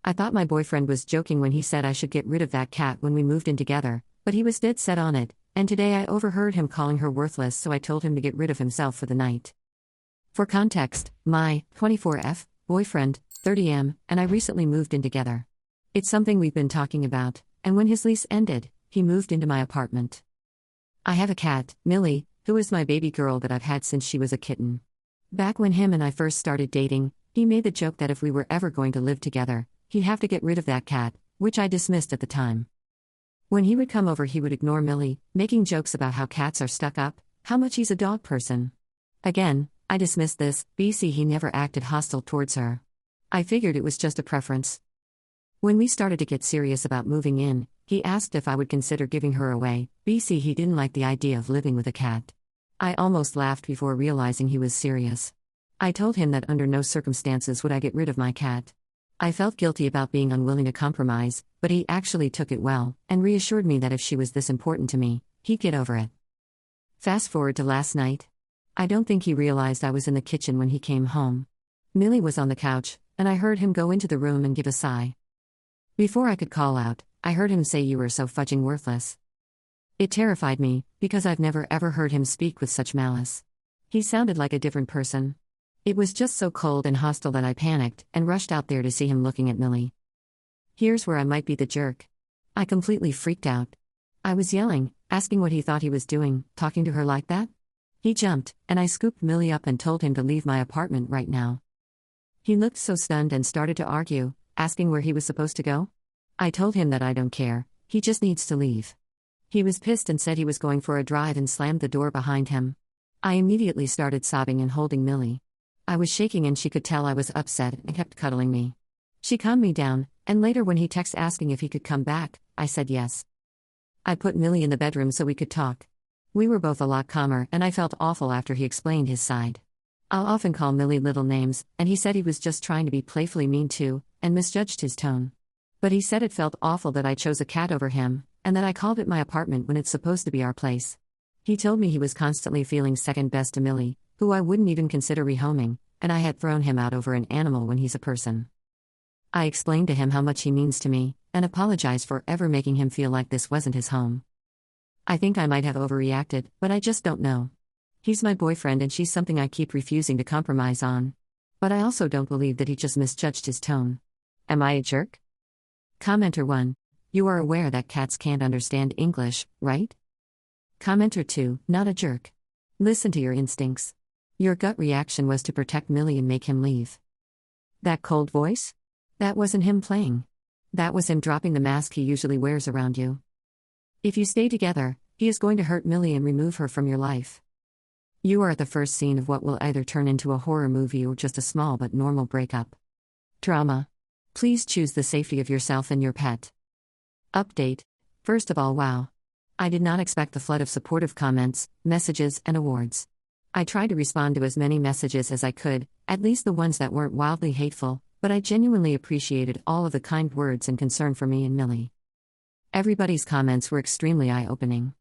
I thought my boyfriend was joking when he said I should get rid of that cat when we moved in together, but he was dead set on it, and today I overheard him calling her worthless, so I told him to get rid of himself for the night. For context, my 24F boyfriend, 30M, and I recently moved in together. It's something we've been talking about, and when his lease ended, he moved into my apartment. I have a cat, Millie, who is my baby girl that I've had since she was a kitten. Back when him and I first started dating, he made the joke that if we were ever going to live together, he'd have to get rid of that cat, which I dismissed at the time. When he would come over, he would ignore Millie, making jokes about how cats are stuck up, how much he's a dog person. Again, I dismissed this, BC he never acted hostile towards her. I figured it was just a preference. When we started to get serious about moving in, he asked if I would consider giving her away, BC he didn't like the idea of living with a cat. I almost laughed before realizing he was serious. I told him that under no circumstances would I get rid of my cat. I felt guilty about being unwilling to compromise, but he actually took it well, and reassured me that if she was this important to me, he'd get over it. Fast forward to last night. I don't think he realized I was in the kitchen when he came home. Millie was on the couch, and I heard him go into the room and give a sigh. Before I could call out, I heard him say, "You were so fudging worthless." It terrified me, because I've never ever heard him speak with such malice. He sounded like a different person. It was just so cold and hostile that I panicked and rushed out there to see him looking at Millie. Here's where I might be the jerk. I completely freaked out. I was yelling, asking what he thought he was doing, talking to her like that. He jumped, and I scooped Millie up and told him to leave my apartment right now. He looked so stunned and started to argue, asking where he was supposed to go. I told him that I don't care, he just needs to leave. He was pissed and said he was going for a drive and slammed the door behind him. I immediately started sobbing and holding Millie. I was shaking and she could tell I was upset and kept cuddling me. She calmed me down, and later when he texted asking if he could come back, I said yes. I put Millie in the bedroom so we could talk. We were both a lot calmer, and I felt awful after he explained his side. I'll often call Millie little names, and he said he was just trying to be playfully mean too, and misjudged his tone. But he said it felt awful that I chose a cat over him, and that I called it my apartment when it's supposed to be our place. He told me he was constantly feeling second best to Millie, who I wouldn't even consider rehoming, and I had thrown him out over an animal when he's a person. I explained to him how much he means to me, and apologized for ever making him feel like this wasn't his home. I think I might have overreacted, but I just don't know. He's my boyfriend and she's something I keep refusing to compromise on. But I also don't believe that he just misjudged his tone. Am I a jerk? Commenter 1. You are aware that cats can't understand English, right? Commenter 2. Not a jerk. Listen to your instincts. Your gut reaction was to protect Millie and make him leave. That cold voice? That wasn't him playing. That was him dropping the mask he usually wears around you. If you stay together, he is going to hurt Millie and remove her from your life. You are at the first scene of what will either turn into a horror movie or just a small but normal breakup. Drama. Please choose the safety of yourself and your pet. Update. First of all, wow. I did not expect the flood of supportive comments, messages, and awards. I tried to respond to as many messages as I could, at least the ones that weren't wildly hateful, but I genuinely appreciated all of the kind words and concern for me and Millie. Everybody's comments were extremely eye-opening.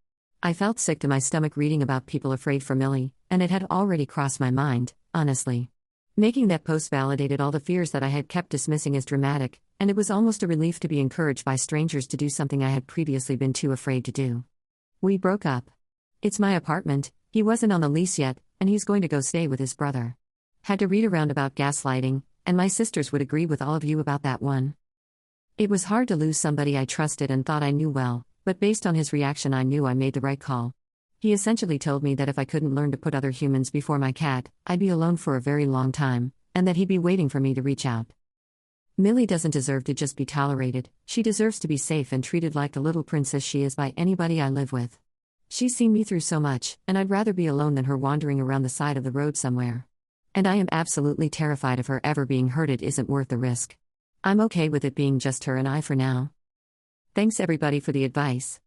I felt sick to my stomach reading about people afraid for Millie, and it had already crossed my mind, honestly. Making that post validated all the fears that I had kept dismissing as dramatic, and it was almost a relief to be encouraged by strangers to do something I had previously been too afraid to do. We broke up. It's my apartment, he wasn't on the lease yet, and he's going to go stay with his brother. Had to read around about gaslighting, and my sisters would agree with all of you about that one. It was hard to lose somebody I trusted and thought I knew well, but based on his reaction I knew I made the right call. He essentially told me that if I couldn't learn to put other humans before my cat, I'd be alone for a very long time, and that he'd be waiting for me to reach out. Millie doesn't deserve to just be tolerated, she deserves to be safe and treated like the little princess she is by anybody I live with. She's seen me through so much, and I'd rather be alone than her wandering around the side of the road somewhere. And I am absolutely terrified of her ever being hurt. It isn't worth the risk. I'm okay with it being just her and I for now. Thanks everybody for the advice.